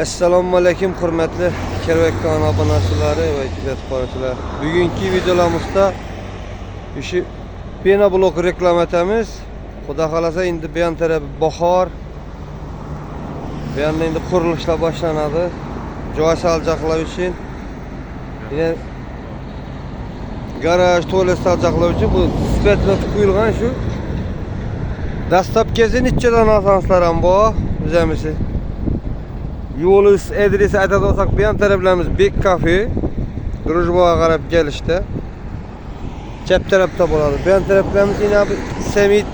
Assalomu alaykum hurmatli Kerbek kanal abonachilari va kuzatuvchilar. Bugungi videolamizda o'sha pena blok reklam etamiz. Xudo xolasa endi bu yon tarafi bahor. Bu yerda endi qurilishlar boshlanadi. Joy salchoqlar uchun. Yine garaj, tualet salchoqlar uchun bu svetlar qo'yilgan shu. Dastlabkisi nechadan olsangsizlar ham bor, bizamisi. Yo'limiz adresi aytadi olsak, bu yon taraflarimiz Bek Cafe, Drujboga qarab kelishdi. Chap tarafda bo'ladi. Bu yon taraflarimiz yine bir Semit.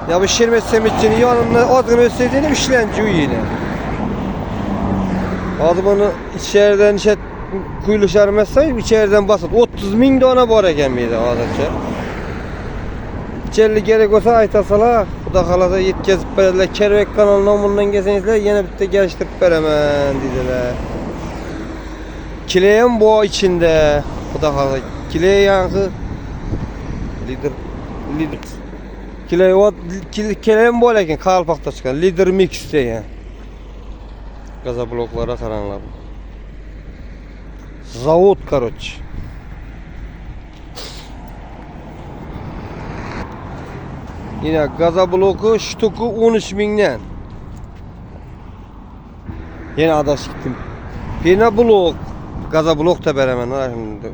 Ya bu Şirmet Semitçinin yanında adını ötseydiğini işlenci yine. Adı bunu içeriden işe kuyuluşarmazsa içeriden basıp 30.000 dona var eken miydi adatça. İçerli gerek olsa aytasalar, Xudo xolasa yetkazib beradilar. Kerbek kanalından bundan gelsenizler yine bitta geliştirip beraman dediler. Kileyen bu içinde, Xudo xolasa kileyen lider kileyen bu eken kalpakta çıkan lider mix deyen. Gaza bloklara karanlar. Zavod короче. Yine gaza bloku ştuku 13.000'den. Yine adaş gittim. Pena blok, gaza blok da beramen şimdi.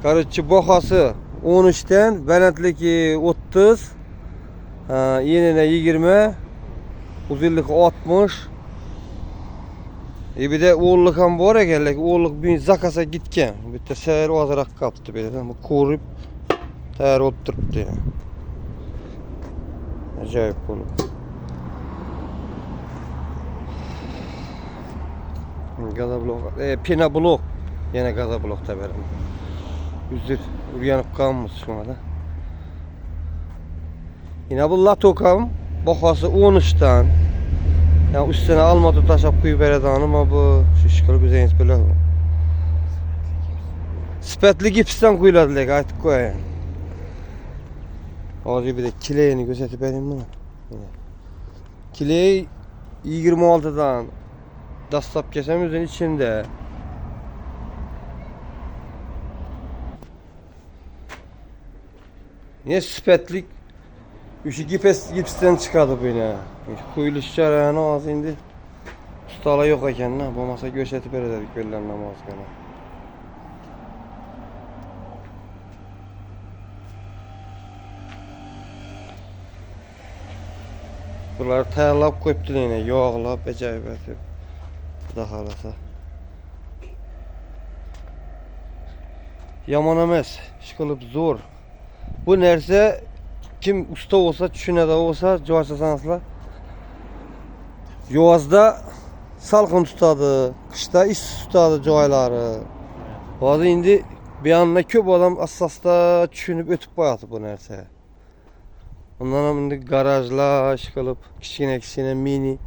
Karıçı bohası 13'ten, benetliki 30, yenine 20, uzunluk 60. Bir de oğulluk ham var ekenlik, oğulluk bir zakasa gitken. Bir de seher azırak kaptı böyle, ama kurup tayar oturttu yani. Acayip bunu. Gaza blok, pena blok. Yine gaza blok da verim. Yüzdür uyanıp kalmış şu anda. Yine bu latokam, bakası 13'ten. Yani üstüne almadı taşap kuyu beredan ama bu şu şıkır güzeliniz böyle. Spetli gipsten kuyuladılar artık koyayım. Ağzı bir de kileğini gözetip vereyim bunu. Kileği 26'dan dastap kesemizin içinde. Niye spetlik üçü gipsten çıkardı böyle. Kuyuluş çarağına ağzı indi. Ustala yok eken ne? Bu masa gözetip veredik belirlen namaz kana. Bunlar tayarlap koyuptu yine, yağlap, acayip etip. Daha alasa. Yaman emas, işkılıp zor. Bu nerse kim usta olsa, düşünede olsa, joysasansızlar. Yozda salkın tutadı, kışta iş tutadı joyları. Bazı indi bir anda köp adam asasda düşünüp ötüp koyatı bu nerse. Ondan sonra garajlar işkılıp, kiçine mini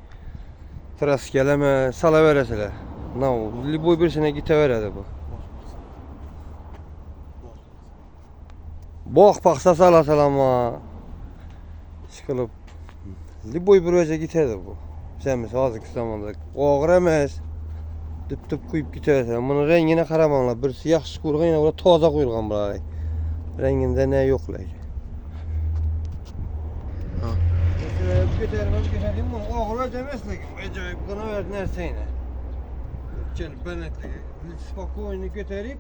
tras geleme sala vereseler. Ne o? Liboy birisine gite veredi bu. Bok paksa sala salama. Işkılıp liboy bir öce gitedi bu. Sen mesela azıcık zamanda oğur emez. Dıp kuyup gitedi. Bunun rengine karamanlar. Birisi yaxşı kurğun yine burada toza kuyulgan burayı. Renginde ne yok lagi. Götüreyim bunu. Oğul ödemezlik. Acayip bana verdi nerseyine. Gelip benetli. Spokojni götürüp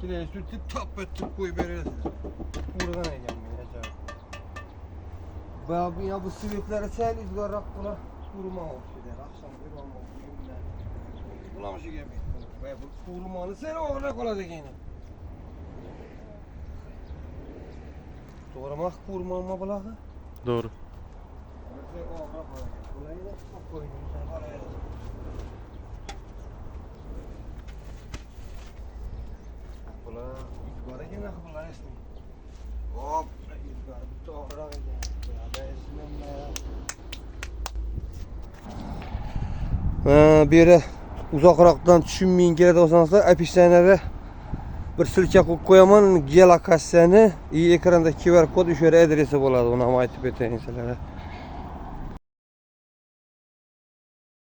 kileyi sürtüp tap etip koyup verirsin. Buradan eğlen beni acayip. Ya bu sivitlere sel izgarak buna kuruma olsun der. Akşam kuruma olsun. Bulamışı gibi. Bu kurumanı sel oğlak olacak yine. Doğramak kuruma bulağı. Doğru. Bir yere uzakraktan düşünmeyin gerek olsanızlar apishanede bir silke koyaman gel akasyani iyi ekranda QR kod düşer adresi boladı ona aytib eteyinizler.